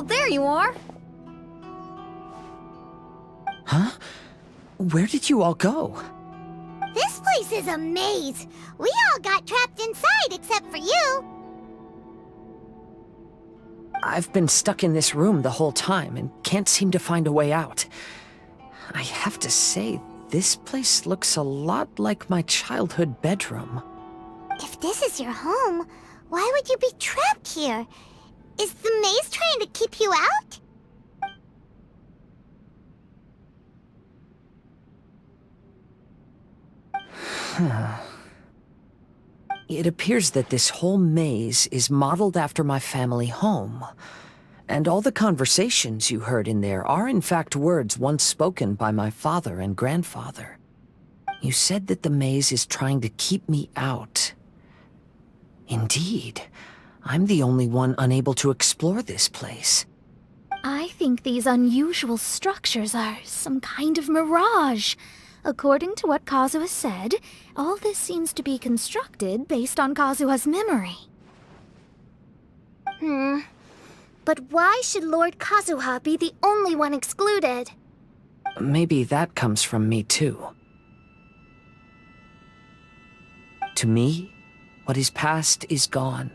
there you are! Huh? Where did you all go? This place is a maze. We all got trapped inside except for you. I've been stuck in this room the whole time and can't seem to find a way out. I have to say, this place looks a lot like my childhood bedroom. If this is your home, why would you be trapped here? Is the maze trying to keep you out? It appears that this whole maze is modeled after my family home. And all the conversations you heard in there are in fact words once spoken by my father and grandfather. You said that the maze is trying to keep me out. Indeed, I'm the only one unable to explore this place. I think these unusual structures are some kind of mirage. According to what Kazuha said, all this seems to be constructed based on Kazuha's memory. But why should Lord Kazuha be the only one excluded? Maybe that comes from me too. To me, what is past is gone.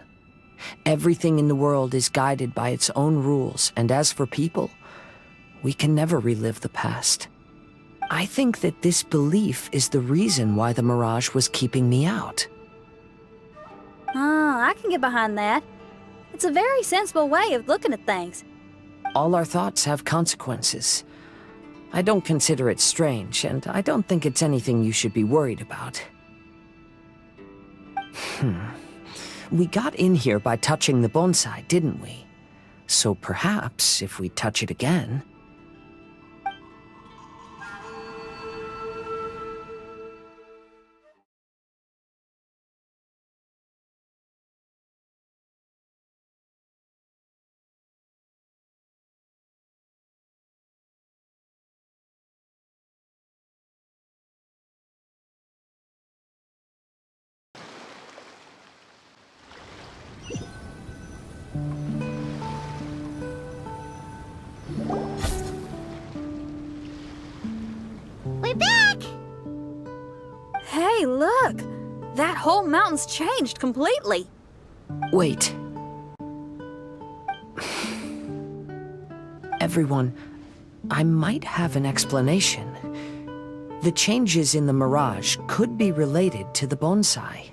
Everything in the world is guided by its own rules, and as for people, we can never relive the past. I think that this belief is the reason why the mirage was keeping me out. Oh, I can get behind that. It's a very sensible way of looking at things. All our thoughts have consequences. I don't consider it strange, and I don't think it's anything you should be worried about. We got in here by touching the bonsai, didn't we? So perhaps, if we touch it again... We're back! Hey, look! That whole mountain's changed completely. Wait. Everyone, I might have an explanation. The changes in the mirage could be related to the bonsai.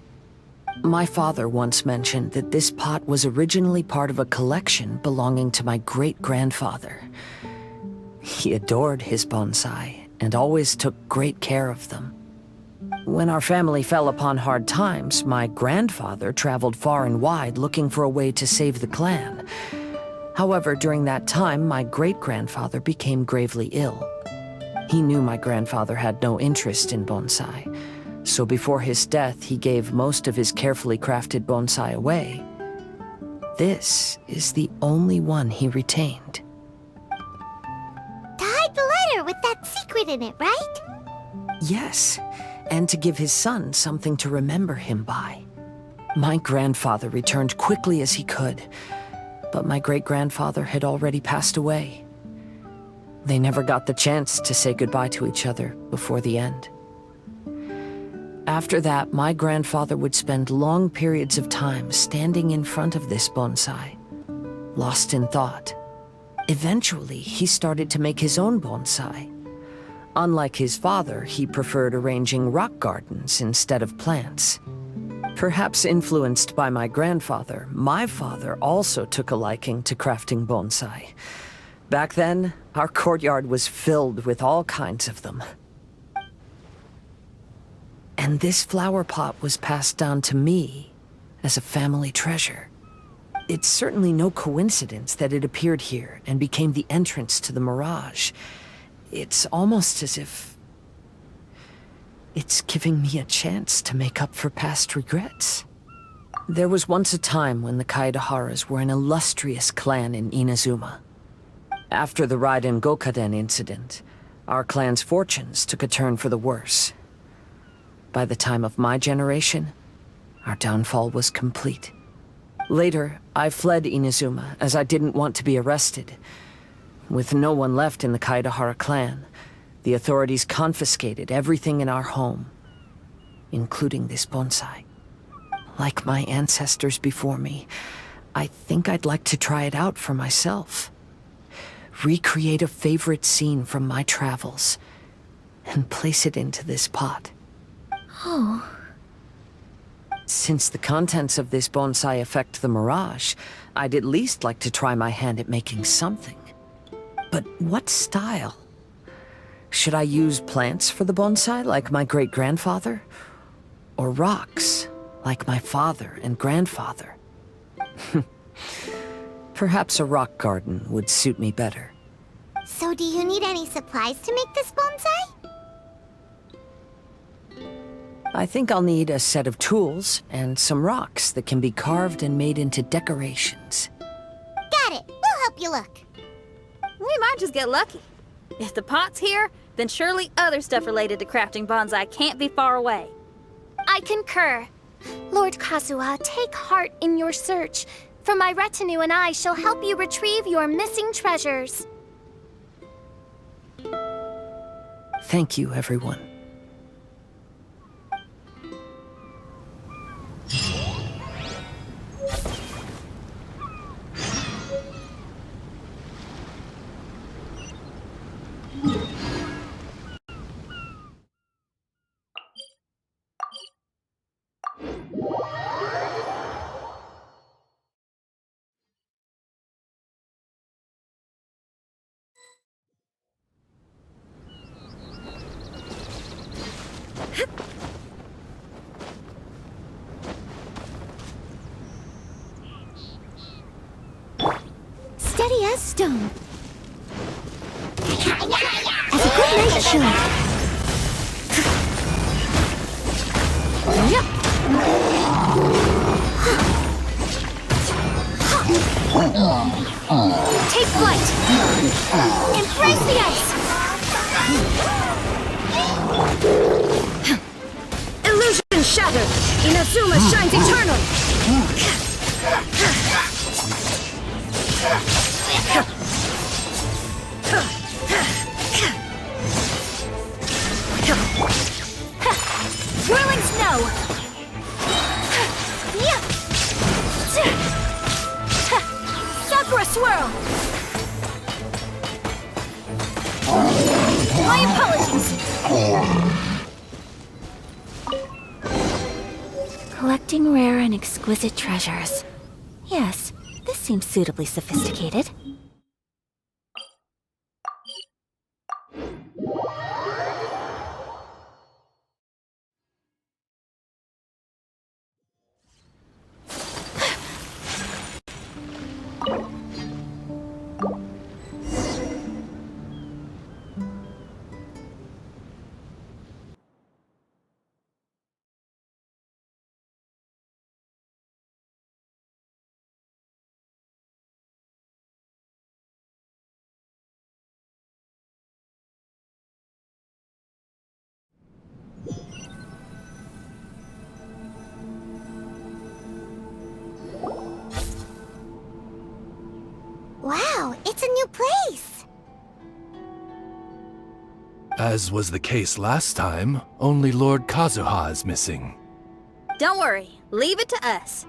My father once mentioned that this pot was originally part of a collection belonging to my great-grandfather. He adored his bonsai and always took great care of them. When our family fell upon hard times, my grandfather traveled far and wide looking for a way to save the clan. However, during that time, my great-grandfather became gravely ill. He knew my grandfather had no interest in bonsai, so before his death, he gave most of his carefully crafted bonsai away. This is the only one he retained. To hide the letter with that secret in it, right? Yes, and to give his son something to remember him by. My grandfather returned quickly as he could, but my great-grandfather had already passed away. They never got the chance to say goodbye to each other before the end. After that, my grandfather would spend long periods of time standing in front of this bonsai, lost in thought. Eventually, he started to make his own bonsai. Unlike his father, he preferred arranging rock gardens instead of plants. Perhaps influenced by my grandfather, my father also took a liking to crafting bonsai. Back then, our courtyard was filled with all kinds of them. And this flower pot was passed down to me as a family treasure. It's certainly no coincidence that it appeared here and became the entrance to the mirage. It's almost as if it's giving me a chance to make up for past regrets. There was once a time when the Kaidaharas were an illustrious clan in Inazuma. After the Raiden Gokaden incident, our clan's fortunes took a turn for the worse. By the time of my generation, our downfall was complete. Later, I fled Inazuma as I didn't want to be arrested. With no one left in the Kaedahara clan, the authorities confiscated everything in our home, including this bonsai. Like my ancestors before me, I think I'd like to try it out for myself. Recreate a favorite scene from my travels, and place it into this pot. Oh. Since the contents of this bonsai affect the mirage, I'd at least like to try my hand at making something. But what style? Should I use plants for the bonsai like my great-grandfather? Or rocks, like my father and grandfather? Perhaps a rock garden would suit me better. So do you need any supplies to make this bonsai? I think I'll need a set of tools and some rocks that can be carved and made into decorations. Got it. We'll help you look. We might just get lucky. If the pot's here, then surely other stuff related to crafting bonsai can't be far away. I concur. Lord Kazuha, take heart in your search, for my retinue and I shall help you retrieve your missing treasures. Thank you, everyone. Steady as stone. As a good knight should. Yep. Take flight. Embrace the ice. Illusion shattered. Inazuma shines eternal. Whirling snow! Sakura swirl! My apologies! Collecting rare and exquisite treasures. Yes, this seems suitably sophisticated. Wow, it's a new place! As was the case last time, only Lord Kazuha is missing. Don't worry, leave it to us.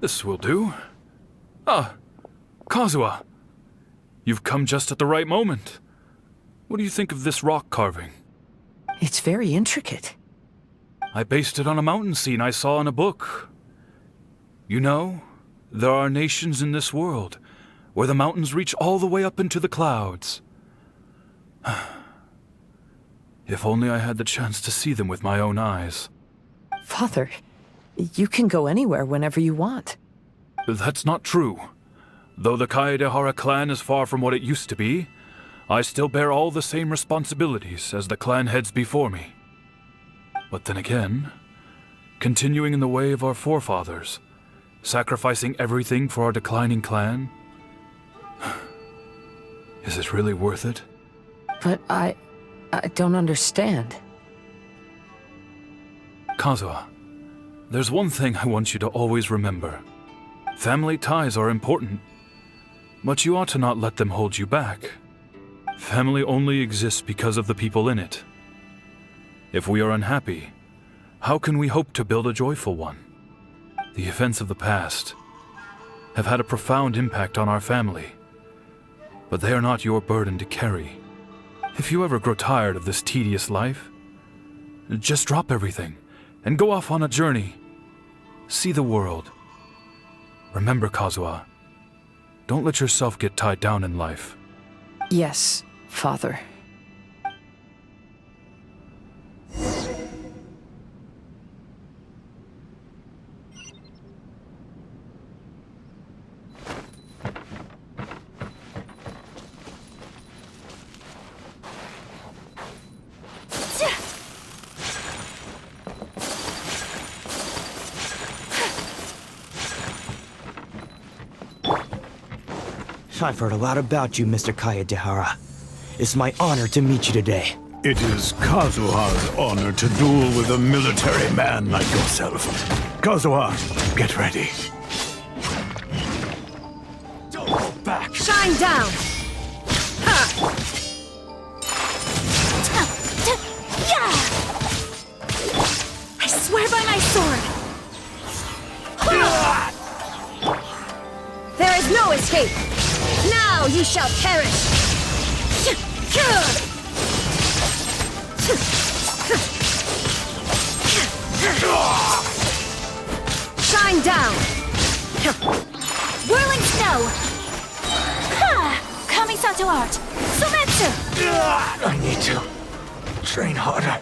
This will do. Ah, Kazuha. You've come just at the right moment. What do you think of this rock carving? It's very intricate. I based it on a mountain scene I saw in a book. You know, there are nations in this world where the mountains reach all the way up into the clouds. If only I had the chance to see them with my own eyes. Father, you can go anywhere whenever you want. That's not true. Though the Kaedehara clan is far from what it used to be, I still bear all the same responsibilities as the clan heads before me. But then again, continuing in the way of our forefathers, sacrificing everything for our declining clan, is it really worth it? But I don't understand. Kazuha, there's one thing I want you to always remember. Family ties are important, but you ought to not let them hold you back. Family only exists because of the people in it. If we are unhappy, how can we hope to build a joyful one? The events of the past have had a profound impact on our family, but they are not your burden to carry. If you ever grow tired of this tedious life, just drop everything and go off on a journey. See the world. Remember, Kazuha, don't let yourself get tied down in life. Yes, Father. I've heard a lot about you, Mr. Kaedehara. It's my honor to meet you today. It is Kazuha's honor to duel with a military man like yourself. Kazuha, get ready. Don't go back! Shine down! Ha! I swear by my sword! There is no escape! Now you shall perish! Shine down! Whirling snow! Ha! Kamisato art! Sumetsu! I need to train harder.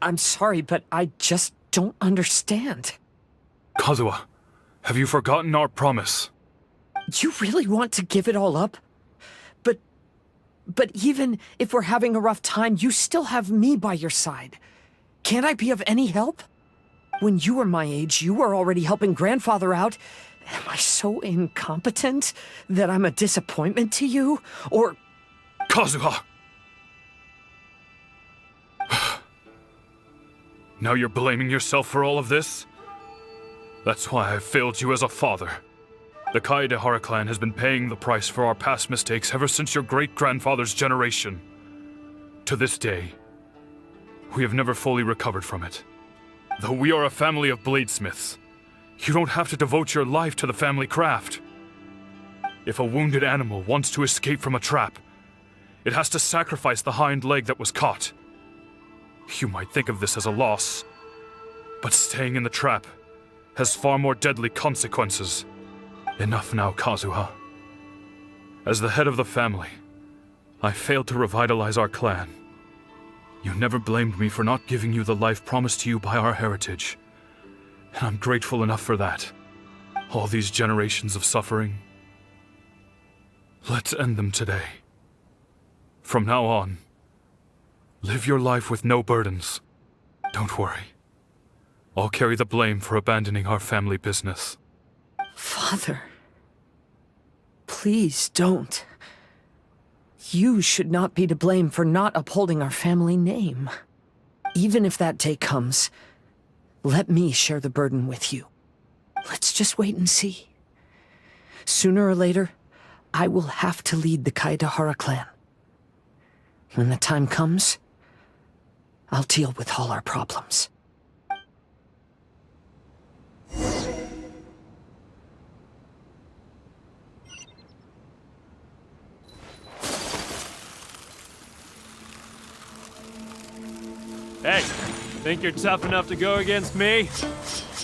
I'm sorry, but I just don't understand. Kazuha, have you forgotten our promise? You really want to give it all up? But even if we're having a rough time, you still have me by your side. Can't I be of any help? When you were my age, you were already helping Grandfather out. Am I so incompetent that I'm a disappointment to you? Or... Kazuha! Now you're blaming yourself for all of this? That's why I failed you as a father. The Kaedehara clan has been paying the price for our past mistakes ever since your great-grandfather's generation. To this day, we have never fully recovered from it. Though we are a family of bladesmiths, you don't have to devote your life to the family craft. If a wounded animal wants to escape from a trap, it has to sacrifice the hind leg that was caught. You might think of this as a loss, but staying in the trap has far more deadly consequences. Enough now, Kazuha. As the head of the family, I failed to revitalize our clan. You never blamed me for not giving you the life promised to you by our heritage, and I'm grateful enough for that. All these generations of suffering, let's end them today. From now on, live your life with no burdens. Don't worry. I'll carry the blame for abandoning our family business. Father, please don't. You should not be to blame for not upholding our family name. Even if that day comes, let me share the burden with you. Let's just wait and see. Sooner or later, I will have to lead the Kaedehara clan. When the time comes, I'll deal with all our problems. Hey, think you're tough enough to go against me?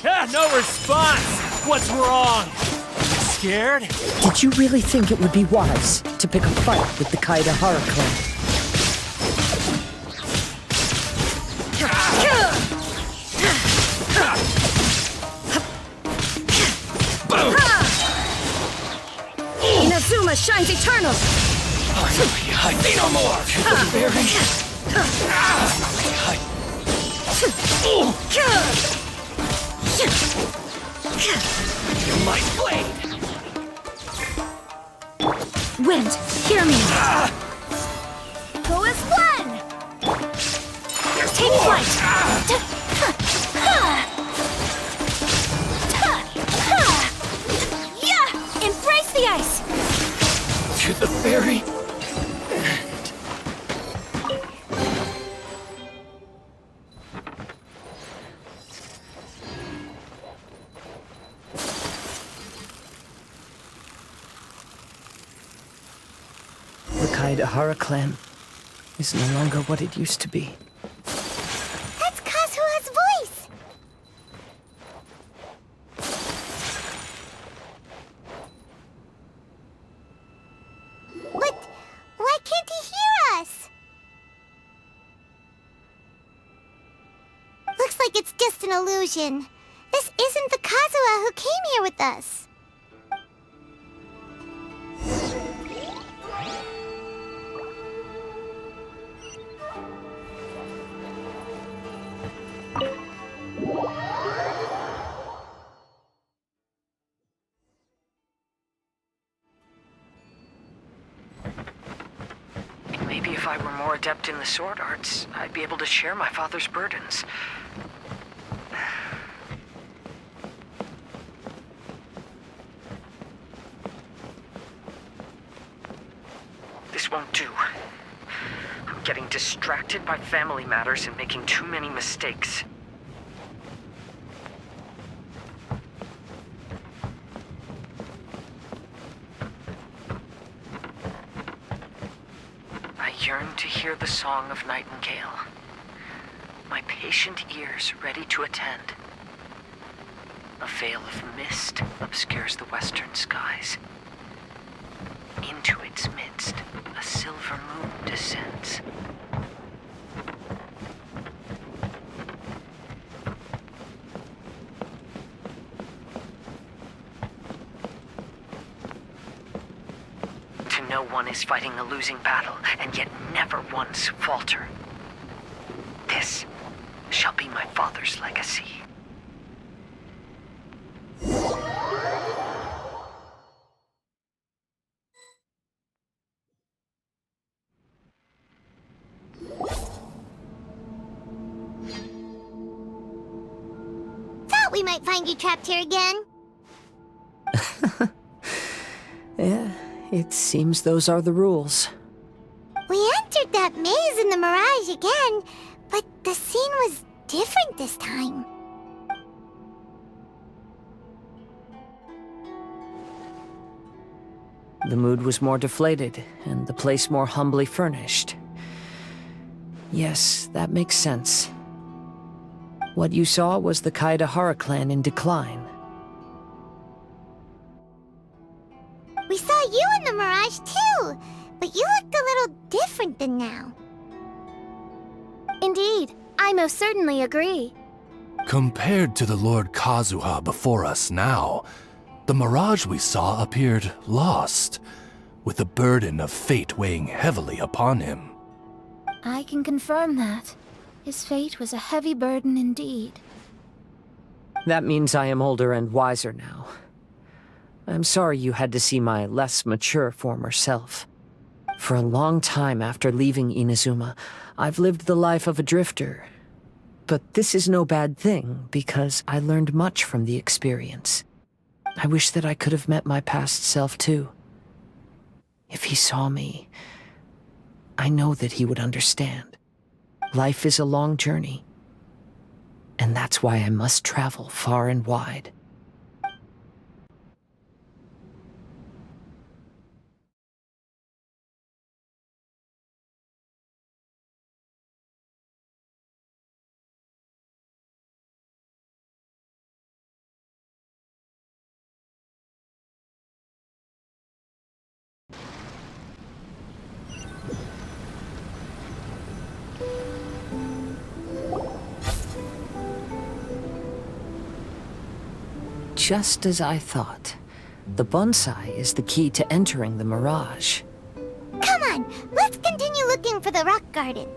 Yeah, no response! What's wrong? You scared? Did you really think it would be wise to pick a fight with the Kaedehara clan? Inazuma shines eternal! I see no more! My blade! Wind, hear me! Go as one! Take flight! Yeah! Embrace the ice! To the very... The Kaedehara clan is no longer what it used to be. That's Kazuha's voice! But why can't he hear us? Looks like it's just an illusion. This isn't the Kazuha who came here with us. Maybe if I were more adept in the sword arts, I'd be able to share my father's burdens. This won't do. I'm getting distracted by family matters and making too many mistakes. I yearn to hear the song of nightingale. My patient ears ready to attend. A veil of mist obscures the western skies. Into its midst, a silver moon descends. everyone is fighting a losing battle, and yet never once falter. This shall be my father's legacy. Thought we might find you trapped here again. Yeah, it seems those are the rules. We entered that maze in the mirage again, but the scene was different this time. The mood was more deflated, and the place more humbly furnished. Yes, that makes sense. What you saw was the Kaedehara clan in decline. We saw you in the mirage too, but you looked a little different than now. Indeed, I most certainly agree. Compared to the Lord Kazuha before us now, the mirage we saw appeared lost, with the burden of fate weighing heavily upon him. I can confirm that. His fate was a heavy burden indeed. That means I am older and wiser now. I'm sorry you had to see my less mature former self. For a long time after leaving Inazuma, I've lived the life of a drifter. But this is no bad thing, because I learned much from the experience. I wish that I could have met my past self too. If he saw me, I know that he would understand. Life is a long journey, and that's why I must travel far and wide. Just as I thought. The bonsai is the key to entering the mirage. Come on, let's continue looking for the rock garden.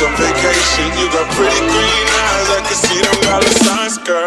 On vacation, you got pretty green eyes. I can see them dollar signs, girl.